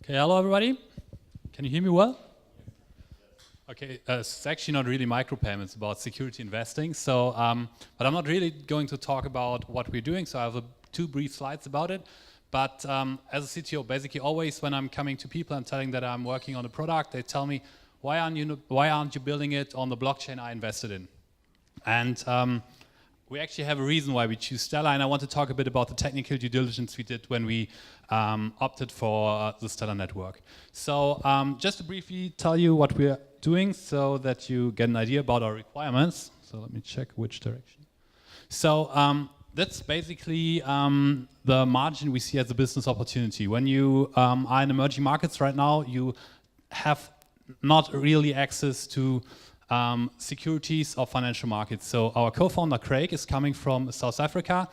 Okay, hello everybody. Can you hear me well? Okay, it's actually not really micropayments, about security investing. So, but I'm not really going to talk about what we're doing. So I have two brief slides about it. But as a CTO, basically always when I'm coming to people and telling that I'm working on a product, they tell me, why aren't you building it on the blockchain I invested in? And we actually have a reason why we choose Stellar, and I want to talk a bit about the technical due diligence we did when we opted for the Stellar network. So just to briefly tell you what we're doing so that you get an idea about our requirements. So let me check which direction. So that's basically the margin we see as a business opportunity. When you are in emerging markets right now, you have not really access to securities or financial markets. So our co-founder Craig is coming from South Africa,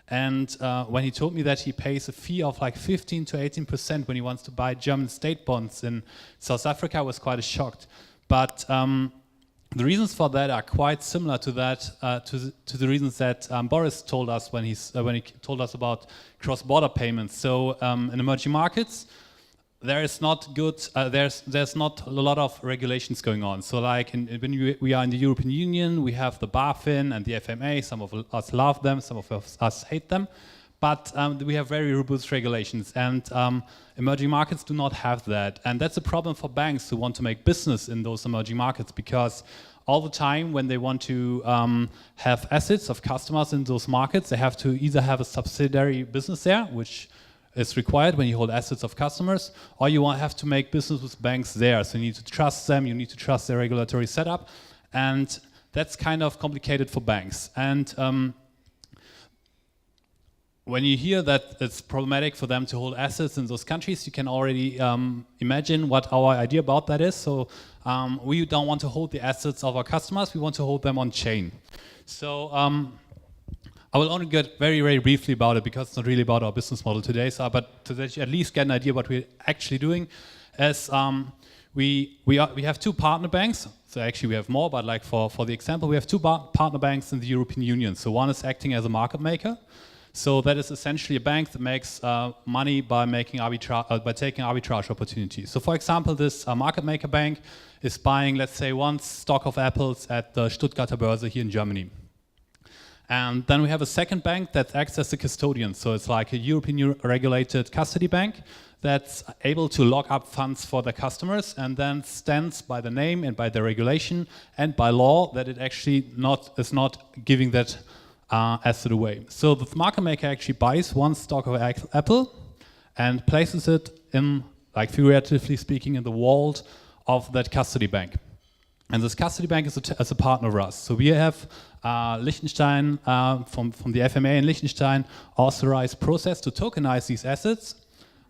and when he told me that he pays a fee of like 15 to 18% when he wants to buy German state bonds in South Africa, I was quite shocked. But the reasons for that are quite similar to that, to the reasons that Boris told us when he told us about cross-border payments. So in emerging markets, there's not a lot of regulations going on. So like when we are in the European Union, we have the BaFin and the FMA. Some of us love them, some of us hate them. But we have very robust regulations, and emerging markets do not have that. And that's a problem for banks who want to make business in those emerging markets, because all the time when they want to have assets of customers in those markets, they have to either have a subsidiary business there, which is required when you hold assets of customers, or you have to make business with banks there. So you need to trust them, you need to trust their regulatory setup, and that's kind of complicated for banks. And when you hear that it's problematic for them to hold assets in those countries, you can already imagine what our idea about that is. So we don't want to hold the assets of our customers, we want to hold them on chain. So I will only get very, very briefly about it because it's not really about our business model today. So, but to at least get an idea what we're actually doing, is we have two partner banks. So actually we have more, but like for the example, we have two partner banks in the European Union. So one is acting as a market maker. So that is essentially a bank that makes money by making by taking arbitrage opportunities. So for example, this market maker bank is buying, let's say, one stock of apples at the Stuttgarter Börse here in Germany. And then we have a second bank that acts as a custodian. So it's like a European regulated custody bank that's able to lock up funds for their customers, and then stands by the name and by the regulation and by law that it actually is not giving that asset away. So the market maker actually buys one stock of apple and places it in, like figuratively speaking, in the vault of that custody bank. And this custody bank is a partner of us. So we have Liechtenstein, from the FMA in Liechtenstein, authorized process to tokenize these assets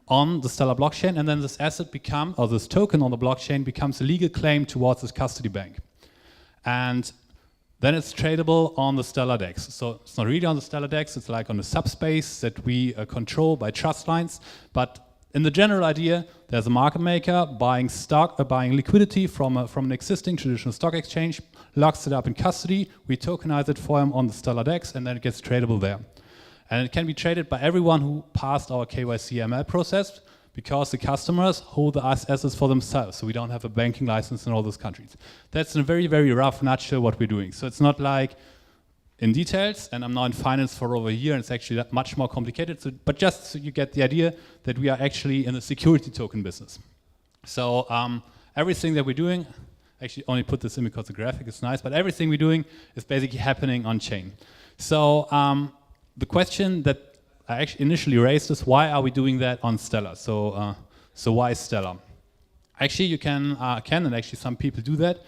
on the Stellar blockchain, and then this asset this token on the blockchain becomes a legal claim towards this custody bank. And then it's tradable on the Stellar DEX. So it's not really on the Stellar DEX, it's like on a subspace that we control by trust lines. But in the general idea, there's a market maker buying liquidity from an existing traditional stock exchange, locks it up in custody, we tokenize it for him on the Stellar DEX, and then it gets tradable there. And it can be traded by everyone who passed our KYC ML process, because the customers hold the assets for themselves, so we don't have a banking license in all those countries. That's in a very, very rough nutshell what we're doing. So it's not like in details, and I'm now in finance for over a year, and it's actually that much more complicated. So, but just so you get the idea that we are actually in the security token business. So everything that we're doing, actually only put this in because the graphic is nice, but everything we're doing is basically happening on chain. So the question that I actually initially raised is, why are we doing that on Stellar? So why Stellar? Actually, you can and actually some people do that,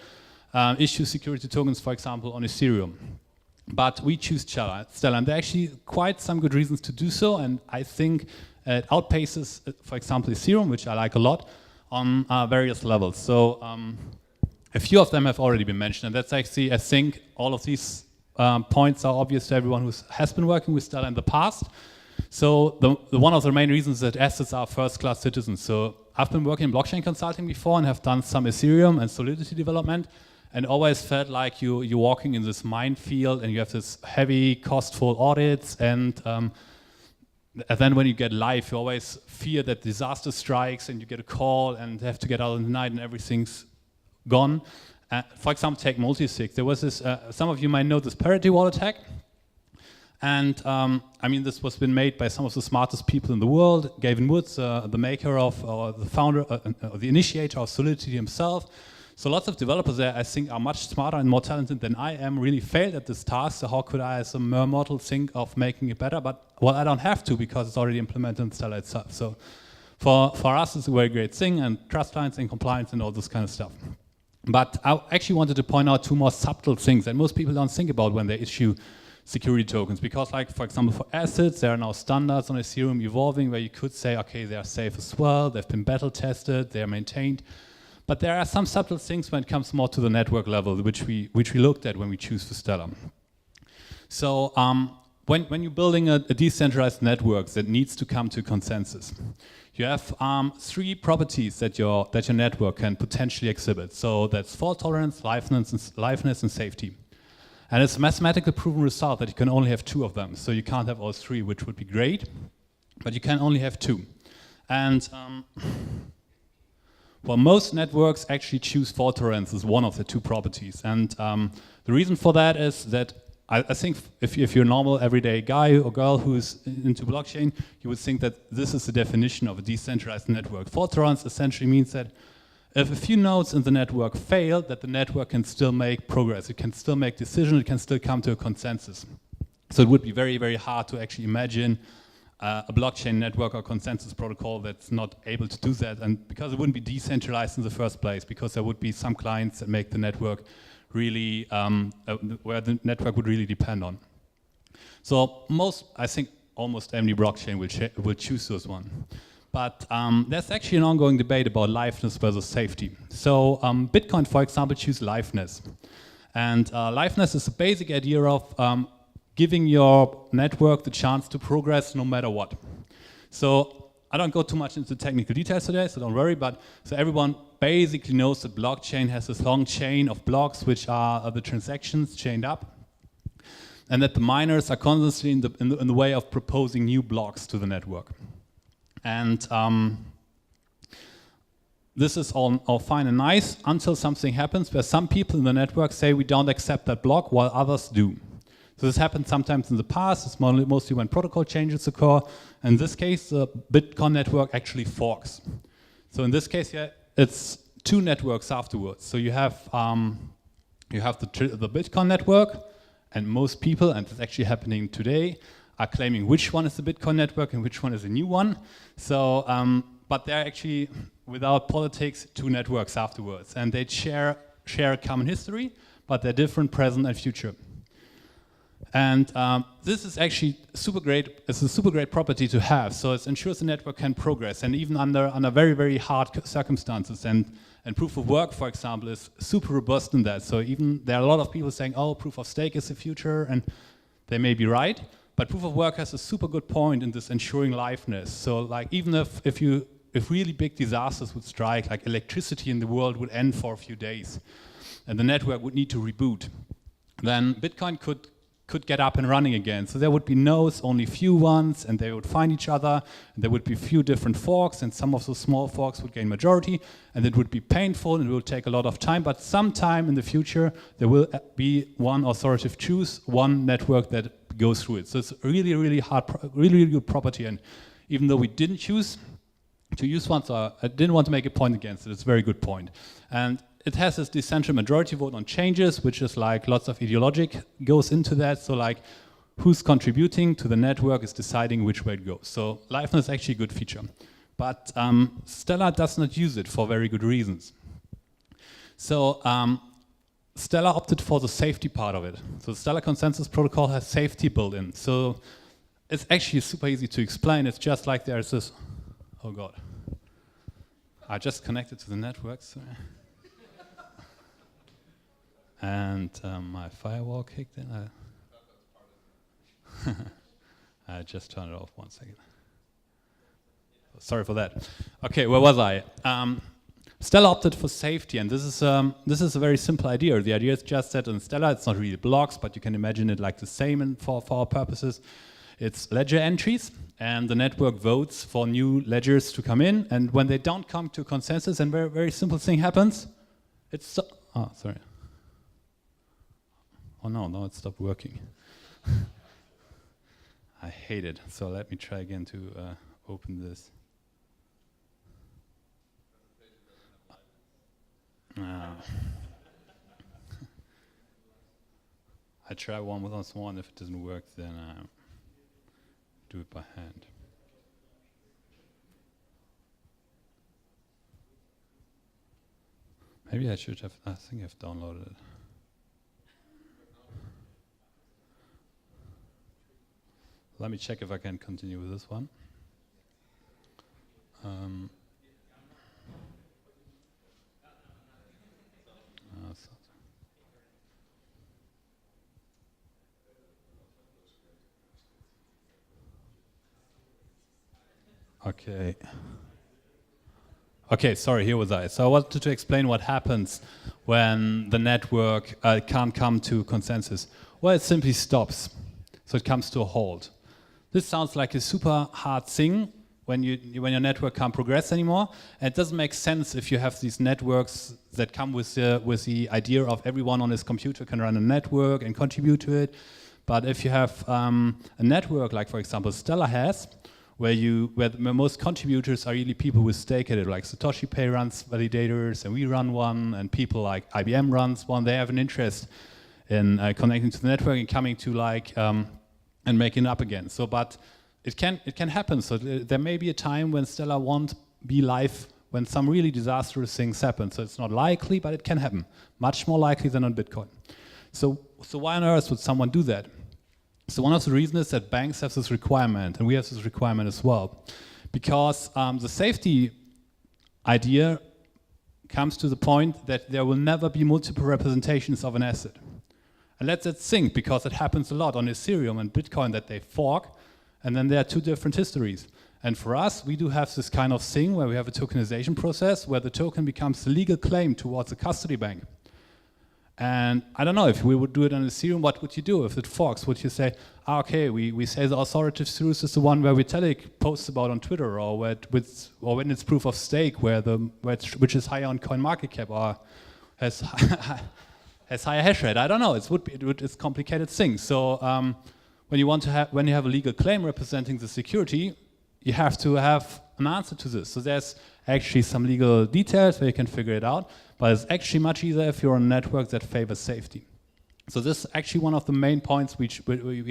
issue security tokens, for example, on Ethereum. But we choose Stellar, and there are actually quite some good reasons to do so, and I think it outpaces, for example, Ethereum, which I like a lot, on various levels. So a few of them have already been mentioned, and that's actually, I think, all of these points are obvious to everyone who has been working with Stellar in the past. So one of the main reasons is that assets are first-class citizens. So I've been working in blockchain consulting before and have done some Ethereum and Solidity development, and always felt like you're walking in this minefield, and you have this heavy, costful audits, and And then when you get live, you always fear that disaster strikes and you get a call and have to get out in the night and everything's gone. For example, take multisig. There was this, some of you might know this parity wall attack. And I mean, this was been made by some of the smartest people in the world. Gavin Woods, the maker of, or the founder, the initiator of Solidity himself. So lots of developers there, I think, are much smarter and more talented than I am, really failed at this task. So how could I, as a mere mortal, think of making it better? But, well, I don't have to because it's already implemented in Stellar itself. So for us, it's a very great thing, and trust lines and compliance and all this kind of stuff. But I actually wanted to point out two more subtle things that most people don't think about when they issue security tokens. Because, like, for example, for assets, there are now standards on Ethereum evolving where you could say, okay, they are safe as well, they've been battle tested, they are maintained. But there are some subtle things when it comes more to the network level, which we looked at when we choose for Stellar. So when you're building a decentralized network that needs to come to consensus, you have three properties that your network can potentially exhibit. So that's fault tolerance, liveness, and safety. And it's a mathematically proven result that you can only have two of them. So you can't have all three, which would be great, but you can only have two. And well, most networks actually choose fault tolerance as one of the two properties. And the reason for that is that I think if you're a normal everyday guy or girl who's into blockchain, you would think that this is the definition of a decentralized network. Fault tolerance essentially means that if a few nodes in the network fail, that the network can still make progress. It can still make decisions, it can still come to a consensus. So it would be very, very hard to actually imagine a blockchain network or consensus protocol that's not able to do that, and because it wouldn't be decentralized in the first place, because there would be some clients that make the network really, where the network would really depend on. So I think almost any blockchain will choose this one. But there's actually an ongoing debate about liveness versus safety. So Bitcoin, for example, chooses liveness. And liveness is the basic idea of giving your network the chance to progress no matter what. So I don't go too much into technical details today, so don't worry, but so everyone basically knows that blockchain has this long chain of blocks which are the transactions chained up, and that the miners are constantly in the way of proposing new blocks to the network. And this is all fine and nice until something happens where some people in the network say we don't accept that block while others do. So this happened sometimes in the past. It's mostly when protocol changes occur. In this case, the Bitcoin network actually forks. So in this case, yeah, it's two networks afterwards. So you have the Bitcoin network, and most people, and it's actually happening today, are claiming which one is the Bitcoin network and which one is a new one. So, but they're actually, without politics, two networks afterwards, and they share a common history, but they're different present and future. And this is actually super great. It's a super great property to have. So it ensures the network can progress, and even under very, very hard circumstances. And proof of work, for example, is super robust in that. So even there are a lot of people saying, "Oh, proof of stake is the future," and they may be right. But proof of work has a super good point in this ensuring liveness. So like even if really big disasters would strike, like electricity in the world would end for a few days, and the network would need to reboot, then Bitcoin could get up and running again. So there would be nodes, only few ones, and they would find each other, and there would be few different forks, and some of those small forks would gain majority, and it would be painful, and it will take a lot of time, but sometime in the future, there will be one authoritative choose, one network that goes through it. So it's a really, really hard, really good property, and even though we didn't choose to use one, so I didn't want to make a point against it, it's a very good point. And it has this decentral majority vote on changes, which is like lots of ideologic goes into that. So like who's contributing to the network is deciding which way it goes. So liveness is actually a good feature. But Stellar does not use it for very good reasons. So Stellar opted for the safety part of it. So the Stellar Consensus Protocol has safety built in. So it's actually super easy to explain. It's just like there's this, oh God. I just connected to the network, so. And my firewall kicked in. I just turned it off 1 second. Sorry for that. Okay, where was I? Stellar opted for safety, and this is a very simple idea. The idea is just that in Stellar, it's not really blocks, but you can imagine it like the same for our purposes. It's ledger entries, and the network votes for new ledgers to come in. And when they don't come to consensus, and very, very simple thing happens, it's oh, sorry. Oh no, it stopped working. I hate it. So let me try again to open this. I try one with one. If it doesn't work, then do it by hand. Maybe I should have. I think I've downloaded it. Let me check if I can continue with this one. Okay, sorry, here was I. So I wanted to explain what happens when the network can't come to consensus. Well, it simply stops. So it comes to a halt. This sounds like a super hard thing when your network can't progress anymore. And it doesn't make sense if you have these networks that come with the idea of everyone on his computer can run a network and contribute to it. But if you have a network like, for example, Stellar has, where most contributors are really people with stake at it, like SatoshiPay runs validators, and we run one, and people like IBM runs one. They have an interest in connecting to the network and coming to and making it up again. So, but it can happen. So there may be a time when Stellar won't be live when some really disastrous things happen. So it's not likely, but it can happen. Much more likely than on Bitcoin. So why on earth would someone do that? So one of the reasons is that banks have this requirement, and we have this requirement as well. Because the safety idea comes to the point that there will never be multiple representations of an asset. And let that sink, because it happens a lot on Ethereum and Bitcoin that they fork, and then there are two different histories. And for us, we do have this kind of thing where we have a tokenization process where the token becomes the legal claim towards a custody bank. And I don't know, if we would do it on Ethereum, what would you do if it forks? Would you say, okay, we say the authoritative truth is the one where Vitalik posts about on Twitter, or when it's proof of stake, which is higher on CoinMarketCap or has higher hash rate? I don't know. It's a complicated thing. So when you have a legal claim representing the security, you have to have an answer to this. So there's actually some legal details where you can figure it out, but it's actually much easier if you're on a network that favors safety. So this is actually one of the main points we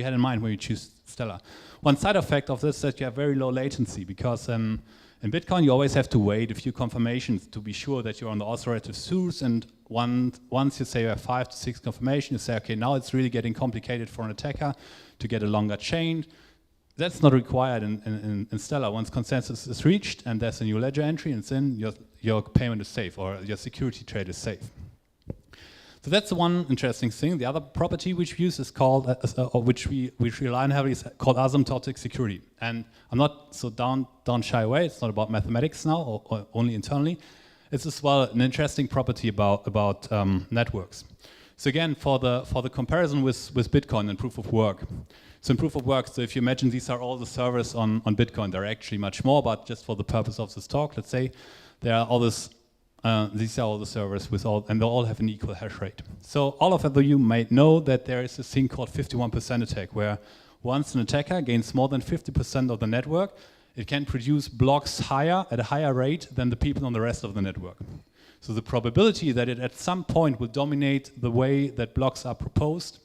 had in mind when we choose Stellar. One side effect of this is that you have very low latency, because in Bitcoin you always have to wait a few confirmations to be sure that you're on the authoritative source, and once you say you have 5 to 6 confirmations, you say, okay, now it's really getting complicated for an attacker to get a longer chain. That's not required in Stellar. Once consensus is reached and there's a new ledger entry and it's in, your payment is safe, or your security trade is safe. So that's the one interesting thing. The other property which we use is called, which we rely on heavily, is called asymptotic security. And I'm not, so don't shy away. It's not about mathematics now, or only internally. It's as well an interesting property about networks. So again, for the comparison with Bitcoin and proof of work. So in proof of work, so if you imagine these are all the servers on Bitcoin, there are actually much more, but just for the purpose of this talk, let's say there are all these are all the servers and they all have an equal hash rate. So all of you might know that there is this thing called 51% attack, where once an attacker gains more than 50% of the network, it can produce blocks at a higher rate than the people on the rest of the network. So the probability that it at some point will dominate the way that blocks are proposed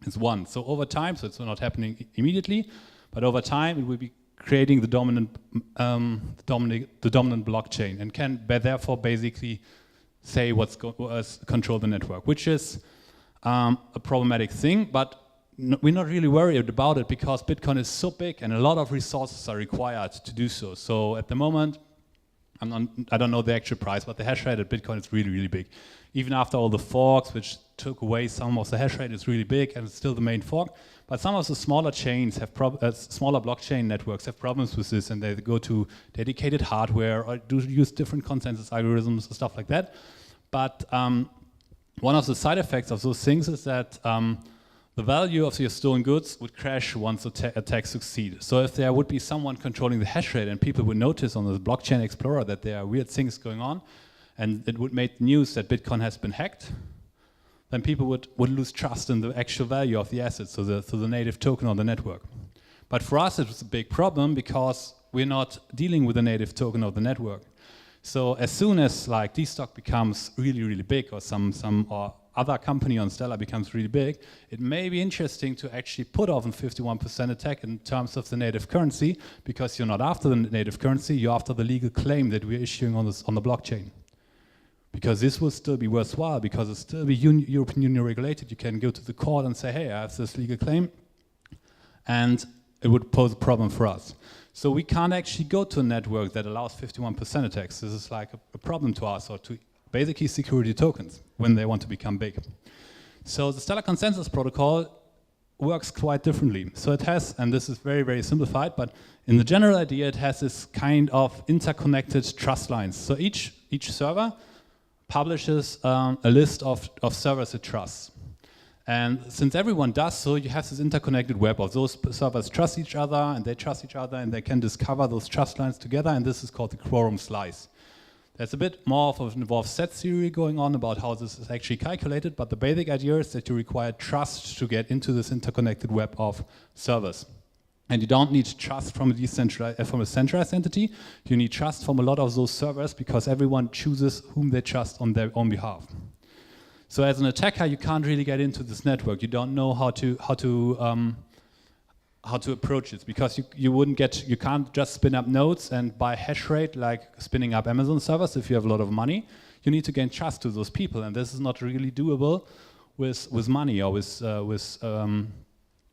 is 1. So over time, so it's not happening immediately, but over time it will be creating the dominant blockchain, and can therefore basically say control the network, which is a problematic thing. But we're not really worried about it, because Bitcoin is so big and a lot of resources are required to do so. So at the moment, I don't know the actual price, but the hash rate at Bitcoin is really, really big. Even after all the forks, which took away some of the hash rate, is really big, and it's still the main fork. But some of the smaller chains have smaller blockchain networks have problems with this, and they go to dedicated hardware or do use different consensus algorithms and stuff like that. But one of the side effects of those things is that the value of your stolen goods would crash once the attack succeeds. So if there would be someone controlling the hash rate and people would notice on the blockchain explorer that there are weird things going on, and it would make news that Bitcoin has been hacked, then people would lose trust in the actual value of the assets, so the native token on the network. But for us it was a big problem because we're not dealing with the native token of the network. So as soon as like DSTOQ becomes really, really big, or some or other company on Stellar becomes really big, it may be interesting to actually put off a 51% attack in terms of the native currency, because you're not after the native currency, you're after the legal claim that we're issuing on the blockchain. Because this will still be worthwhile, because it's still be European Union regulated. You can go to the court and say, hey, I have this legal claim, and it would pose a problem for us. So we can't actually go to a network that allows 51% attacks. This is like a problem to us, or to basically security tokens when they want to become big. So the Stellar Consensus Protocol works quite differently. So it has, and this is very, very simplified, but in the general idea, it has this kind of interconnected trust lines. So each server publishes a list of servers it trusts. And since everyone does so, you have this interconnected web of those servers trust each other, and they trust each other, and they can discover those trust lines together, and this is called the quorum slice. There's a bit more of an involved set theory going on about how this is actually calculated, but the basic idea is that you require trust to get into this interconnected web of servers. And you don't need trust from a centralized entity, you need trust from a lot of those servers, because everyone chooses whom they trust on their own behalf. So as an attacker, you can't really get into this network. You don't know how to approach it, because you can't just spin up nodes and buy hash rate like spinning up Amazon servers if you have a lot of money. You need to gain trust to those people, and this is not really doable with money or with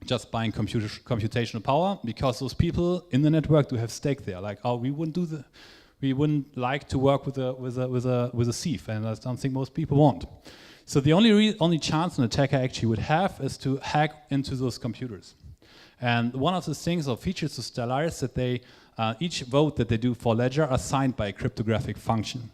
just buying computational power, because those people in the network do have stake there. Like, oh, we wouldn't like to work with a thief, and that's something most people want. So the only chance an attacker actually would have is to hack into those computers. And one of the things or features of Stellar is that they each vote that they do for ledger are signed by a cryptographic function.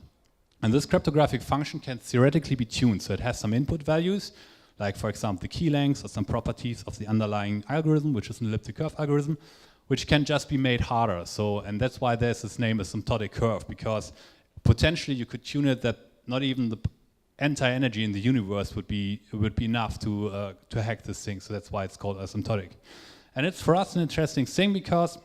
And this cryptographic function can theoretically be tuned, so it has some input values, like for example the key lengths or some properties of the underlying algorithm, which is an elliptic curve algorithm, which can just be made harder. So, and that's why there's this name asymptotic curve, because potentially you could tune it that not even the entire energy in the universe would be enough to hack this thing. So that's why it's called asymptotic. And it's for us an interesting thing, because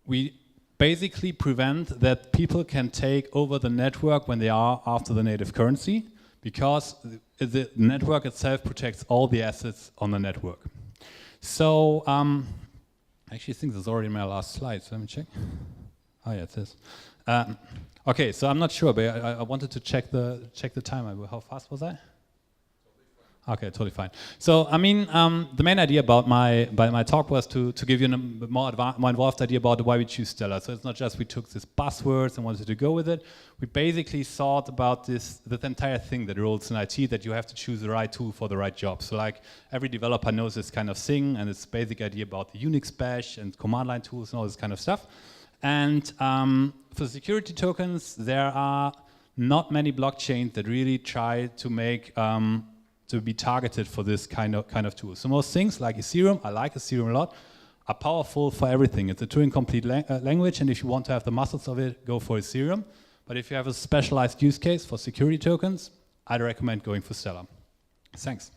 we basically prevent that people can take over the network when they are after the native currency, because the network itself protects all the assets on the network. So I actually think this is already my last slide, so let me check. Oh yeah, it is. Okay, so I'm not sure, but I wanted to check the time. How fast was I? Okay, totally fine. So, I mean, the main idea about my talk was to give you a more involved idea about why we choose Stellar. So it's not just we took these buzzwords and wanted to go with it. We basically thought about this entire thing that rolls in IT, that you have to choose the right tool for the right job. So like every developer knows this kind of thing, and it's basic idea about the Unix bash and command line tools and all this kind of stuff. And for security tokens, there are not many blockchains that really try to make to be targeted for this kind of tool. So most things like Ethereum, I like Ethereum a lot, are powerful for everything. It's a Turing-complete language, and if you want to have the muscles of it, go for Ethereum. But if you have a specialized use case for security tokens, I'd recommend going for Stellar. Thanks.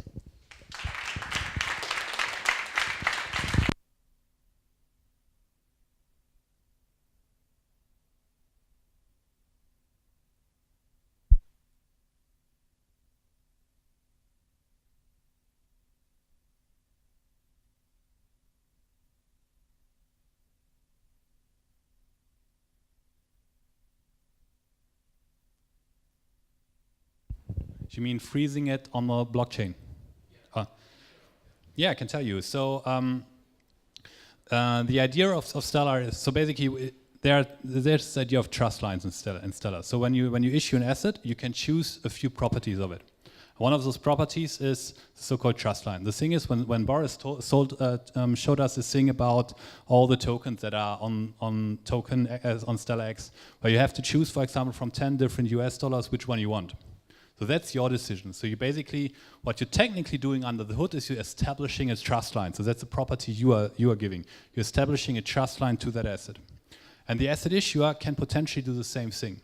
You mean freezing it on the blockchain? Yeah, I can tell you. So the idea of Stellar is, so basically there's this idea of trust lines in Stellar. So when you issue an asset, you can choose a few properties of it. One of those properties is the so-called trust line. The thing is, when Boris showed us this thing about all the tokens that are on Stellar X, where you have to choose, for example, from 10 different US dollars which one you want. So that's your decision. So you basically, what you're technically doing under the hood is you're establishing a trust line. So that's a property you are giving. You're establishing a trust line to that asset. And the asset issuer can potentially do the same thing.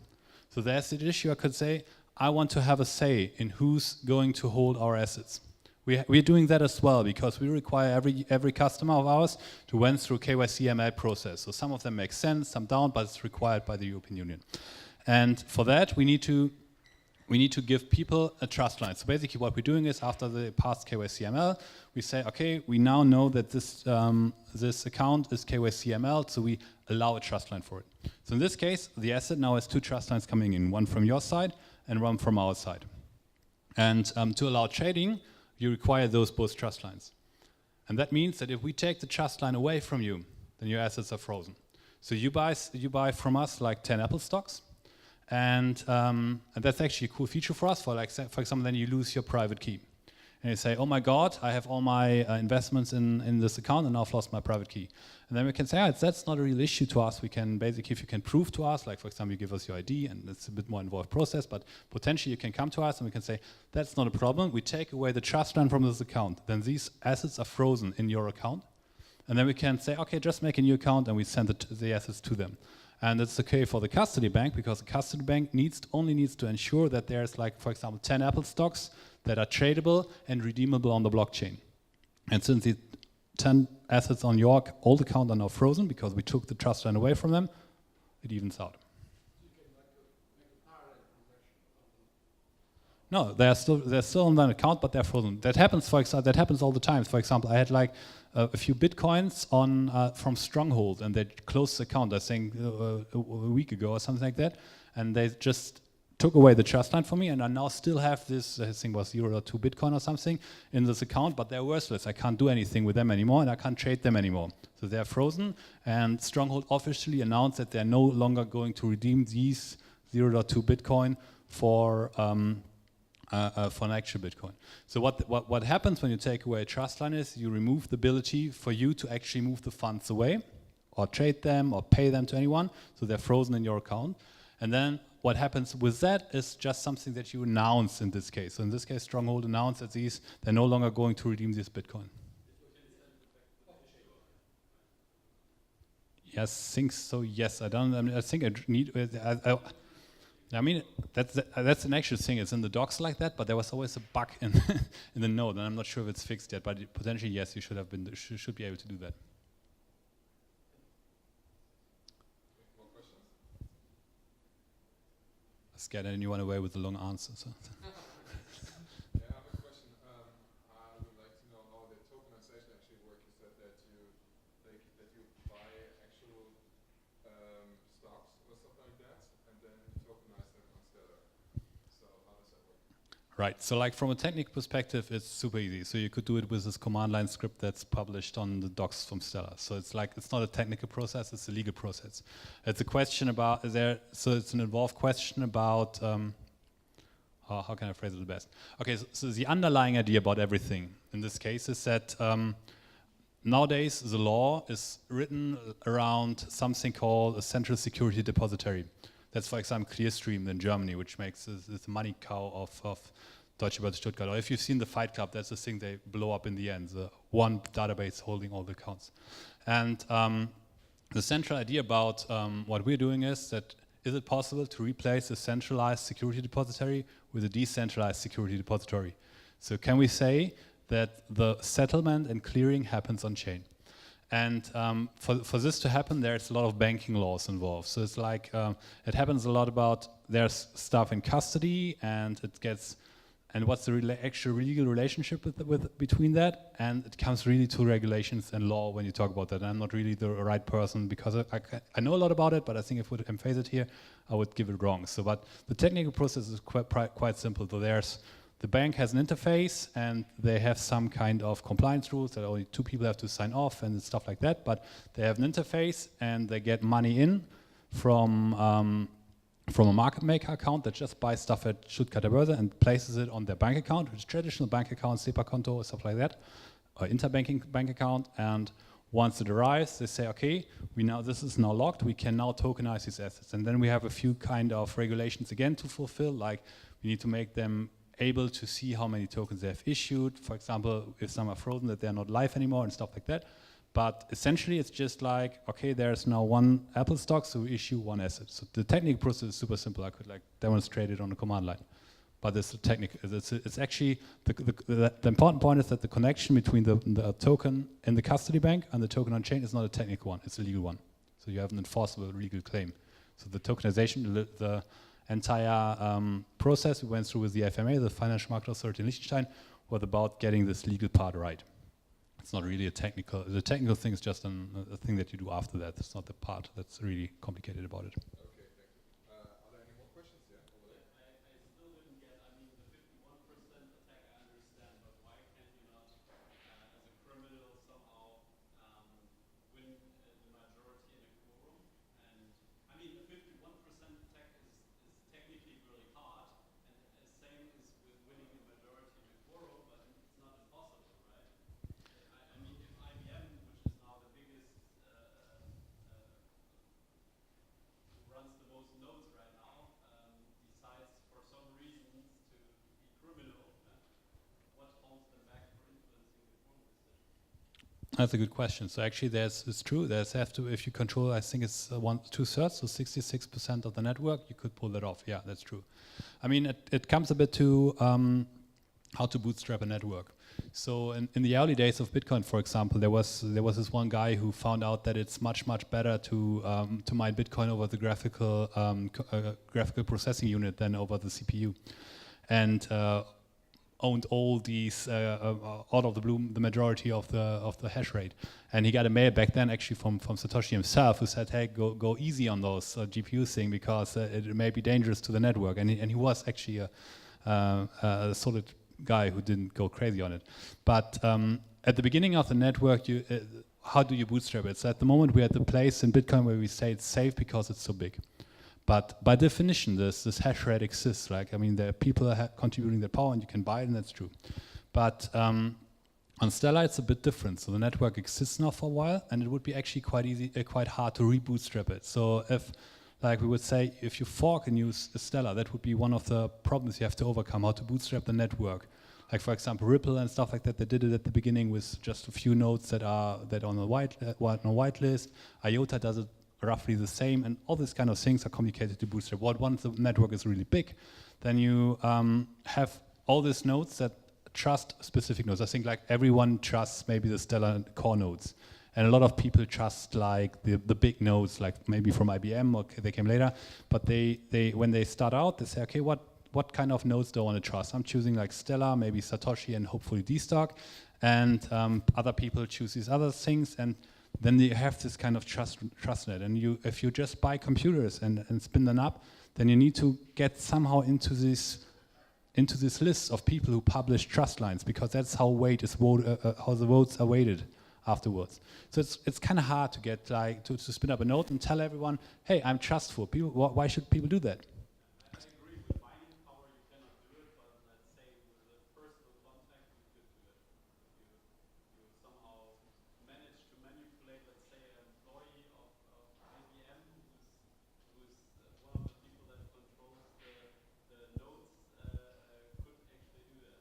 So the asset issuer could say, I want to have a say in who's going to hold our assets. We're doing that as well because we require every customer of ours to went through KYC-ML process. So some of them make sense, some don't, but it's required by the European Union. And for that, we need to give people a trust line. So basically what we're doing is after the past KYC-ML, we say, okay, we now know that this account is KYC-ML, so we allow a trust line for it. So in this case, the asset now has 2 trust lines coming in, one from your side and one from our side. And to allow trading, you require those both trust lines. And that means that if we take the trust line away from you, then your assets are frozen. So you buy from us like 10 Apple stocks, and that's actually a cool feature for us. For example, then you lose your private key. And you say, oh my God, I have all my investments in this account and now I've lost my private key. And then we can say, that's not a real issue to us. We can basically, if you can prove to us, like for example, you give us your ID, and it's a bit more involved process, but potentially you can come to us and we can say, that's not a problem. We take away the trust line from this account. Then these assets are frozen in your account. And then we can say, okay, just make a new account and we send the assets to them. And it's okay for the custody bank because the custody bank only needs to ensure that there's like, for example, 10 Apple stocks that are tradable and redeemable on the blockchain. And since the 10 assets on your old account are now frozen because we took the trust line away from them, it evens out. No, they're still on that account, but they're frozen. That happens, for example, that happens all the time. For example, I had like a few bitcoins from Stronghold, and they closed the account, I think, a week ago or something like that, and they just took away the trust line for me, and I now still have this, I think it was 0 or 2 Bitcoin or something in this account, but they're worthless. I can't do anything with them anymore, and I can't trade them anymore. So they're frozen, and Stronghold officially announced that they're no longer going to redeem these 0.2 Bitcoin for an actual Bitcoin. So what happens when you take away a trust line is you remove the ability for you to actually move the funds away, or trade them, or pay them to anyone, so they're frozen in your account. And then what happens with that is just something that you announce in this case. So in this case, Stronghold announced that they're no longer going to redeem this Bitcoin. Yes, think so. Yes, I think I need. I mean, that's an actual thing. It's in the docs like that, but there was always a bug in the node, and I'm not sure if it's fixed yet. But potentially, yes, you should be able to do that. Scared anyone away with the long answer. So. Yeah, I have a question. I would like to know how the tokenization actually works. You said that you buy actual stocks or stuff like that, and then tokenize them on Stellar. So how does that work? Right. So like from a technical perspective, it's super easy. So you could do it with this command line script that's published on the docs from Stellar. So it's not a technical process, it's a legal process. It's a question about, so it's an involved question about, how can I phrase it the best? Okay, so the underlying idea about everything in this case is that nowadays the law is written around something called a central security depository. That's, for example, Clearstream in Germany, which makes the money cow of Deutsche Börse Stuttgart. Or if you've seen the Fight Club, that's the thing they blow up in the end, the one database holding all the accounts. And the central idea about what we're doing is it possible to replace a centralized security depository with a decentralized security depository? So can we say that the settlement and clearing happens on chain? And for this to happen, there's a lot of banking laws involved. So it's like, it happens a lot about, there's stuff in custody, and what's the actual legal relationship between that? And it comes really to regulations and law when you talk about that. And I'm not really the right person because I know a lot about it, but I think if I would emphasize it here, I would give it wrong. So, but the technical process is quite simple. So the bank has an interface, and they have some kind of compliance rules that only 2 people have to sign off and stuff like that. But they have an interface, and they get money in from a market maker account that just buys stuff at Stuttgarter Börse and places it on their bank account, which is traditional bank account, SEPA-Konto, stuff like that, or interbanking bank account. And Once it arrives, they say, okay, this is now locked. We can now tokenize these assets, and then we have a few kind of regulations again to fulfill. Like we need to make them able to see how many tokens they have issued. For example, if some are frozen, that they're not live anymore and stuff like that. But essentially, it's just like, okay, there's now one Apple stock, so we issue one asset. So the technical process is super simple. I could like demonstrate it on the command line. But it's it's actually, the important point is that the connection between the token in the custody bank and the token on chain is not a technical one, it's a legal one. So you have an enforceable legal claim. So the tokenization, the entire process we went through with the FMA, the Financial Market Authority in Liechtenstein, was about getting this legal part right. It's not really the technical thing is just a thing that you do after that. It's not the part that's really complicated about it. Okay, thank you. Are there any more questions? Yeah, over there. I still didn't get, I mean, the 51% attack I understand, but why can you not, as a criminal, somehow win the majority in a quorum? And I mean, the 51% attack is technically really hard, and same is with winning the majority in a quorum, but it's not impossible, right? I mean, if IBM, which is now the biggest, who runs the most nodes right now, decides for some reasons to be criminal, what holds them back for influencing the quorum decision? That's a good question. So actually, it's true. If you control, I think it's 2/3, so 66% of the network, you could pull that off. Yeah, that's true. I mean, it comes a bit to how to bootstrap a network. So in the early days of Bitcoin, for example, there was this one guy who found out that it's much better to mine Bitcoin over the graphical processing unit than over the CPU, and owned all these out of the blue, the majority of the hash rate. And he got a mail back then actually from Satoshi himself, who said, hey, go easy on those GPU thing, because it may be dangerous to the network. And he was actually a solid guy who didn't go crazy on it. But at the beginning of the network, how do you bootstrap it? So at the moment we're at the place in Bitcoin where we say it's safe because it's so big. But by definition, this hash rate exists. Like, I mean, there are people contributing their power, and you can buy it, and that's true. But on Stellar, it's a bit different. So the network exists now for a while, and it would be actually quite hard to rebootstrap it. So if, like we would say, if you fork and use Stellar, that would be one of the problems you have to overcome, how to bootstrap the network. Like, for example, Ripple and stuff like that, they did it at the beginning with just a few nodes that are on a whitelist. IOTA does it roughly the same, and all these kind of things are complicated to bootstrap. Once the network is really big, then you have all these nodes that trust specific nodes. I think like everyone trusts maybe the Stellar core nodes, and a lot of people trust like the big nodes, like maybe from IBM, or they came later. But they when they start out, they say, okay, what kind of nodes do I want to trust? I'm choosing like Stellar, maybe Satoshi, and hopefully DSTOQ, and other people choose these other things, and then you have this kind of trust net. And if you just buy computers and spin them up, then you need to get somehow into this list of people who publish trust lines, because that's how how the votes are weighted afterwards. So it's kind of hard to get like to spin up a node and tell everyone, hey, I'm trustful. Why should people do that? I agree with binding power, you cannot do it, but let's say with a personal contact, you could do it. You somehow manage to manipulate, let's say, an employee of IBM, who's one of the people that controls the nodes, could actually do that.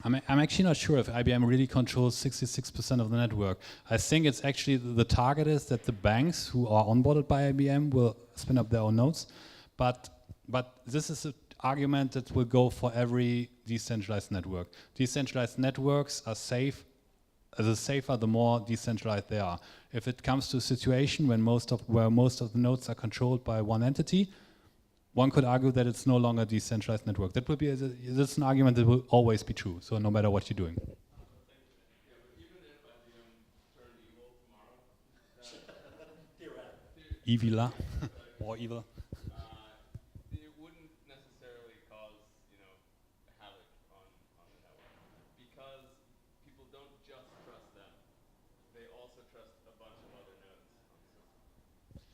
I'm actually not sure if IBM really controls 66% of the network. I think it's actually the target is that the banks who are onboarded by IBM will spin up their own nodes. But this is an argument that will go for every decentralized network. Decentralized networks are safe. The safer, the more decentralized they are. If it comes to a situation where most of the nodes are controlled by one entity, one could argue that it's no longer a decentralized network. That's an argument that will always be true. So no matter what you're doing. Yeah, but even if IBM turned evil tomorrow, Evila or evil. it wouldn't necessarily cause, havoc on the network, because people don't just trust them; they also trust a bunch of other nodes on the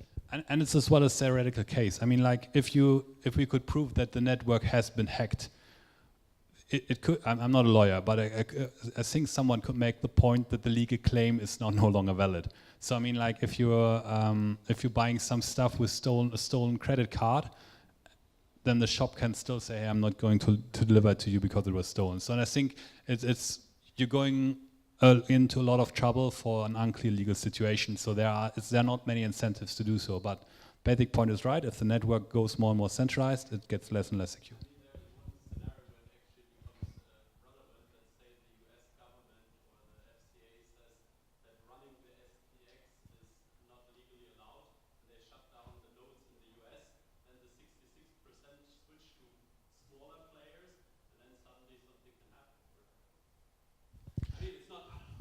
system. And it's as well a theoretical case. I mean, like if we could prove that the network has been hacked, it could. I'm not a lawyer, but I think someone could make the point that the legal claim is no longer valid. So I mean, like if you're buying some stuff with a stolen credit card, then the shop can still say, hey, I'm not going to deliver it to you because it was stolen. So and I think you're going into a lot of trouble for an unclear legal situation. So there are not many incentives to do so. But basic point is right. If the network goes more and more centralized, it gets less and less secure.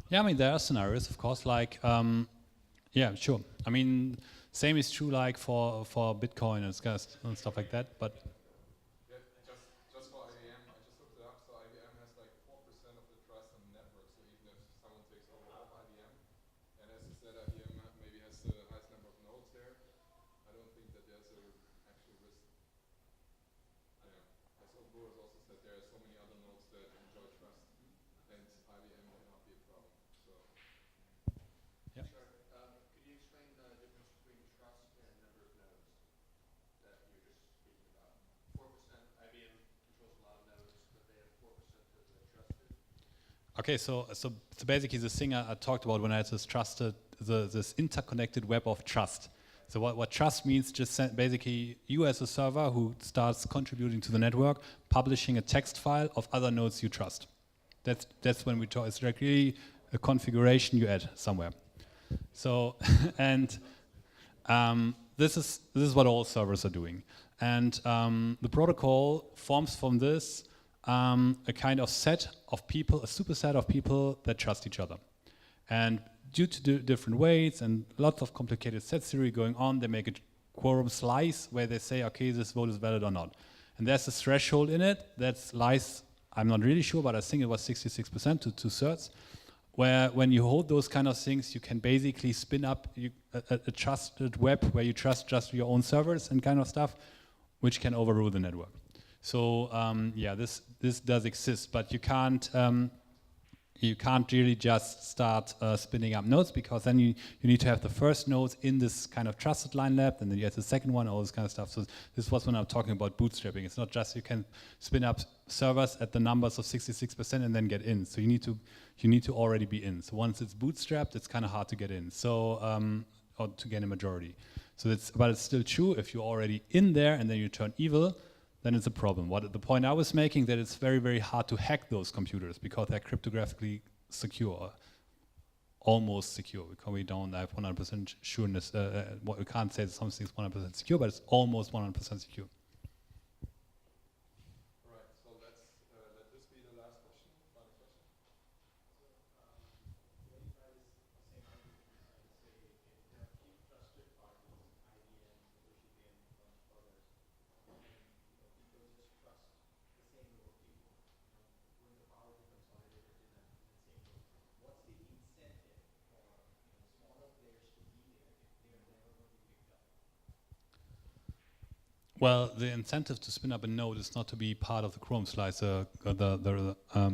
Yeah, I mean, there are scenarios, of course, like, yeah, sure. I mean, same is true like for Bitcoin and stuff like that, but... Yeah, just for IBM, I just looked it up, so IBM has like 4% of the trust on the network, so even if someone takes over all of IBM, and as you said, IBM maybe has the highest number of nodes there, I don't think that there's an actual risk. Yeah, as Obo has also said, there are so many other nodes that enjoy trust, and IBM will not be a problem. So. Yeah. Sure. Could you explain the difference between trust and number of nodes that you were just speaking about? 4% IBM controls a lot of nodes, but they have 4% of the trusted. Okay, so basically the thing I talked about when I had this this interconnected web of trust. So what trust means, just basically you as a server who starts contributing to the network, publishing a text file of other nodes you trust. That's when we talk. It's like really a configuration you add somewhere. So and this is what all servers are doing, and the protocol forms from this a kind of set of people, a superset of people that trust each other, and due to different weights and lots of complicated set theory going on, they make a quorum slice where they say, okay, this vote is valid or not, and there's a threshold in it that lies. I'm not really sure, but I think it was 66% to 2/3. Where when you hold those kind of things, you can basically spin up a trusted web where you trust just your own servers and kind of stuff, which can overrule the network. So yeah, this does exist, but you can't really just start spinning up nodes, because then you need to have the first nodes in this kind of trusted line lab, and then you have the second one, all this kind of stuff. So this was when I'm talking about bootstrapping. It's not just you can spin up servers at the numbers of 66% and then get in. So you need to already be in. So once it's bootstrapped, it's kind of hard to get in. So or to get a majority. So but it's still true. If you're already in there and then you turn evil, then it's a problem. The point I was making, that it's very, very hard to hack those computers because they're cryptographically secure, almost secure. Because we don't have 100% sureness. We can't say that something's 100% secure, but it's almost 100% secure. All right, so let this be the last question, final question. So, when you try this same argument, I would say if there are few trusted parties, IBM, SatoshiPay, and a bunch of others, and people just trust the same group of people, when the power becomes consolidated in the same group, what's the incentive for smaller players to be there if they're never going to be picked up? Well, the incentive to spin up a node is not to be part of the quorum slice. There are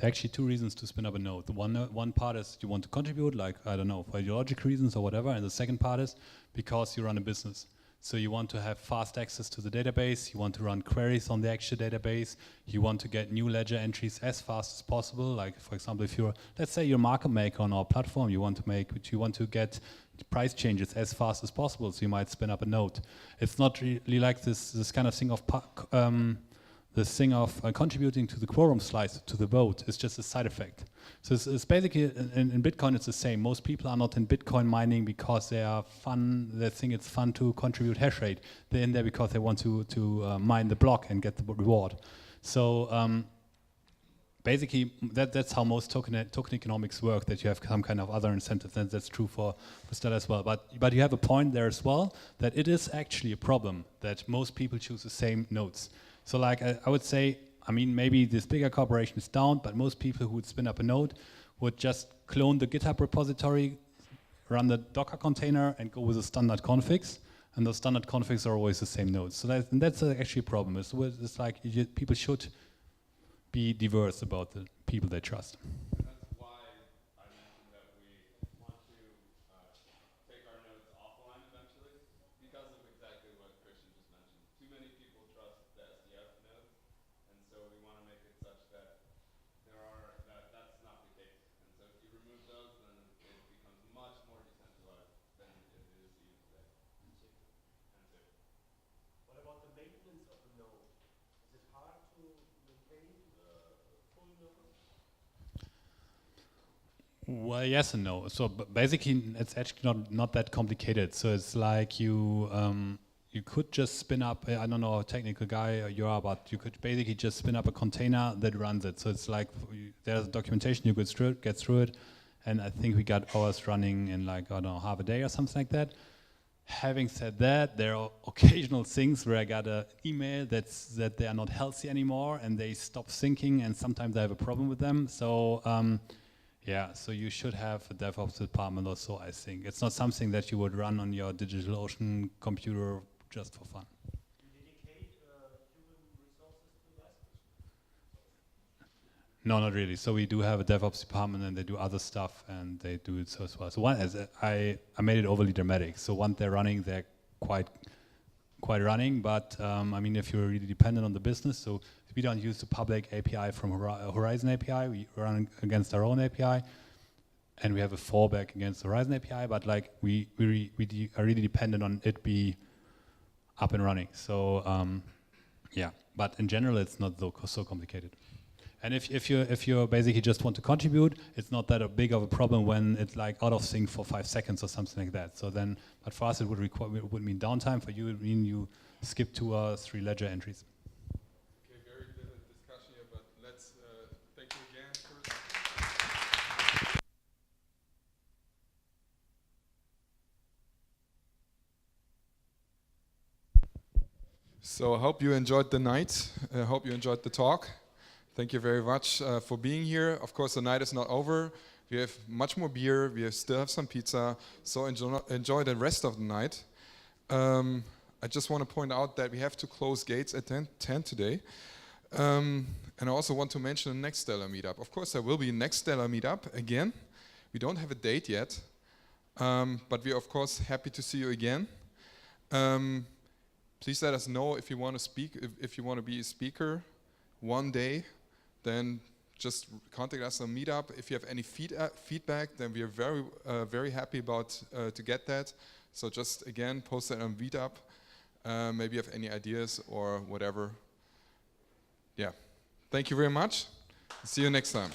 actually two reasons to spin up a node. The one part is you want to contribute, like, I don't know, for ideological reasons or whatever, and the second part is because you run a business. So you want to have fast access to the database, you want to run queries on the actual database, you want to get new ledger entries as fast as possible. Like, for example, if you're, let's say you're a market maker on our platform, you want to get price changes as fast as possible, so you might spin up a node. It's not really like this kind of thing of contributing to the quorum slice, to the vote, is just a side effect. So it's basically, in Bitcoin it's the same. Most people are not in Bitcoin mining because they think it's fun to contribute hash rate. They're in there because they want to mine the block and get the reward. So basically that's how most token economics work, that you have some kind of other incentive. And that's true for Stella as well. But you have a point there as well, that it is actually a problem that most people choose the same nodes. So like I would say, I mean, maybe this bigger corporation is down, but most people who would spin up a node would just clone the GitHub repository, run the Docker container, and go with the standard configs. And those standard configs are always the same nodes. So that's actually a problem. It's like people should be diverse about the people they trust. And that's why I mentioned that we want to take our nodes offline eventually, because of exactly what Christian just mentioned. Too many people trust the SDF nodes, and so we want to make it such that that's not the case. And so if you remove those, then it becomes much more decentralized than it is even today. And safe. What about the maintenance of the node? Is it hard to maintain full node? Well, yes and no. So basically, it's actually not that complicated. So it's like you could just spin up. I don't know how technical guy you are, but you could basically just spin up a container that runs it. So it's like there's documentation, you could get through it, and I think we got ours running in like, I don't know, half a day or something like that. Having said that, there are occasional things where I got an email that they are not healthy anymore and they stop syncing, and sometimes I have a problem with them. So yeah, so you should have a DevOps department or so, I think. It's not something that you would run on your DigitalOcean computer just for fun. Do you dedicate human resources to that? No, not really. So we do have a DevOps department, and they do other stuff, and they do it so as well. So I made it overly dramatic. So once they're running, they're quite running. But I mean, if you're really dependent on the business, so we don't use the public API from Horizon API. We run against our own API, and we have a fallback against the Horizon API. But like we are really dependent on it be up and running. So yeah, but in general, it's not so complicated. And if you basically just want to contribute, it's not that big of a problem when it's like out of sync for 5 seconds or something like that. So then, but for us it would mean downtime. For you, it would mean you skip 2 or 3 ledger entries. Okay, very vivid discussion here, but let's thank you again first. So I hope you enjoyed the night. I hope you enjoyed the talk. Thank you very much for being here. Of course, the night is not over. We have much more beer. We still have some pizza. So enjoy the rest of the night. I just want to point out that we have to close gates at 10 today. And I also want to mention the next Stellar Meetup. Of course, there will be a next Stellar Meetup again. We don't have a date yet. But we are, of course, happy to see you again. Please let us know if you want to speak, if you want to be a speaker one day. Then just contact us on Meetup. If you have any feedback, then we are very happy about to get that. So just again, post that on Meetup. Maybe you have any ideas or whatever. Yeah. Thank you very much. See you next time.